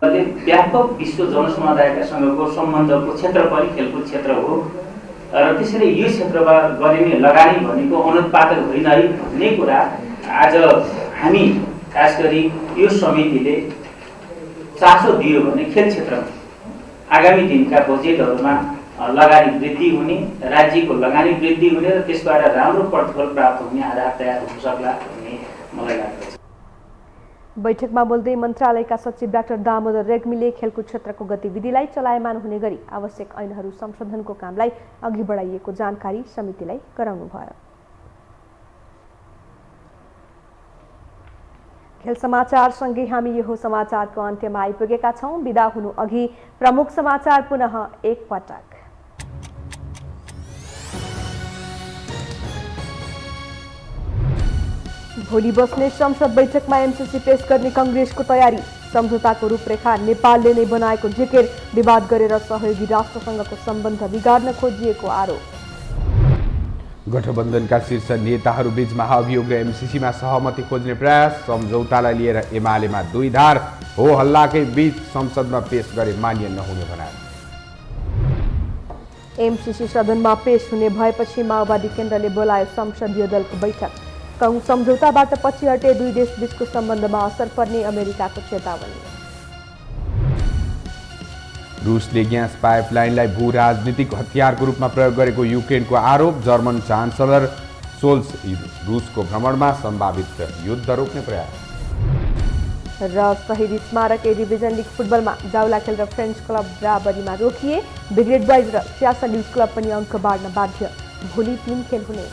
व्यापक विश्व जनसमुदायसँगको सम्बन्धको क्षेत्र पनि खेलकुद क्षेत्र हो र त्यसैले यो क्षेत्रमा गरिने लगानी भनेको अनुत्पादक होइन है भन्ने कुरा आज हामी खास गरी यो समितिले चासो दियो भने खेल क्षेत्रमा आगामी दिनका बजेटहरूमा लगानी वृद्धि हुने, राज्यको लगानी वृद्धि हुने र त्यसबाट राम्रो प्रतिफल प्राप्त हुने आधार तयार हुन सक्ला भन्ने मलाई लाग्दछ। बैठकमा बोल्दै मन्त्रालयका सचिव डाक्टर दामोदर रेग्मीले खेलकुद क्षेत्रको गतिविधिलाई चलायमान हुने गरी आवश्यक ऐनहरू संशोधनको कामलाई अघि बढाइएको जानकारी समितिलाई गराउनुभयो। खेल समाचारसँगै हामी यो समाचारको अन्त्यमा आइपुगेका छौँ। बिदा हुनु अघि प्रमुख समाचार पुनः एकपटक। भोलि बस्ने संसद बैठकमा एमसीसी पेश गर्ने कांग्रेसको तयारी। सम्झौताको रूपरेखा नेपालले नै बनाएको जिकिर। विवाद गरेर सहयोगी राष्ट्रसँगको सम्बन्ध बिगार्न खोजिएको आरोप। गठबन्धनका शीर्ष नेताहरूबीच महाअभियोग र एमसीसीमा सहमति खोज्ने प्रयास। सम्झौतालाई लिएर एमालेमा दुई धार। हो हल्लाकै बीच संसदमा पेश गरे मान्य नहुने भनाइ। एमसीसी सदनमा पेश हुने भएपछि माओवादी केन्द्रले बोलायो संसदीय दलको बैठक। सम्झौताबाट पछि हटे दुई देशबीचको सम्बन्धमा असर पर्ने अमेरिकाको चेतावनी। रुसले ग्यास पाइपलाइनलाई भू राजनीतिक हतियारको रूपमा प्रयोग गरेको युक्रेनको आरोप। जर्मन चान्सलर सोल्स रुसको भ्रमणमा सम्भावित युद्ध रोक्ने प्रयास। र शहीद स्मारक ए डिभिजन लिग फुटबलमा जावलाखेल र फ्रेन्च क्लब बराबरीमा रोकिए। ब्रिगेड बोइज र चियासा न्युज क्लब पनि अङ्क बाँड्न बाध्य। भोलि 3 खेल हुने।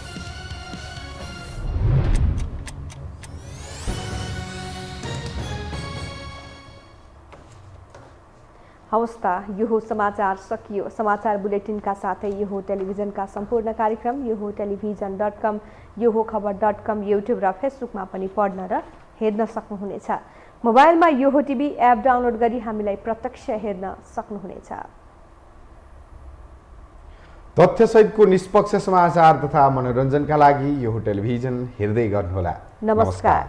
हवस् त यो समाचार सकियो। समाचार बुलेटिनका साथै यो टेलिभिजनका सम्पूर्ण कार्यक्रम यो टेलिभिजन.com, यो खबर.com, युट्युब र फेसबुकमा पनि पढ्न र हेर्न सक्नुहुनेछ। मोबाइलमा यो टिभी एप डाउनलोड गरी हामीलाई प्रत्यक्ष हेर्न सक्नुहुनेछ। तथ्यसहितको निष्पक्ष समाचार तथा मनोरञ्जनका लागि यो टेलिभिजन हेर्दै गर्नुहोला। नमस्कार।